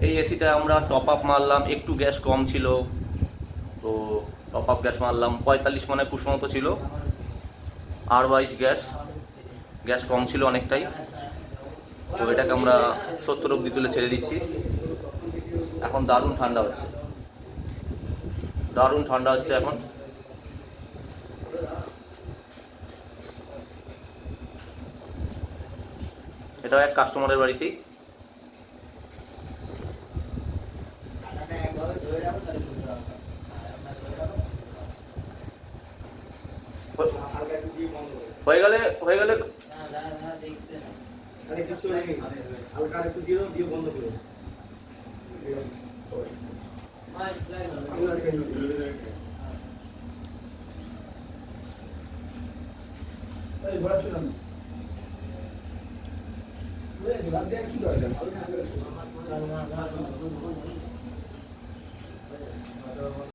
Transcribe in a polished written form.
এই এসিটা আমরা টপ আপ মারলাম, একটু গ্যাস কম ছিল, তো টপ আপ গ্যাস মারলাম 45 মানে পুষ মতো ছিল, আর 22 গ্যাস, গ্যাস কম ছিল অনেকটাই। তো এটাকে আমরা 70 অব্দি তুলে ছেড়ে দিচ্ছি। এখন দারুণ ঠান্ডা হচ্ছে, দারুণ ঠান্ডা হচ্ছে এখন। এটাও এক কাস্টমারের বাড়িতেই। হয়ে গেলে হয়ে গেলে কি দরকার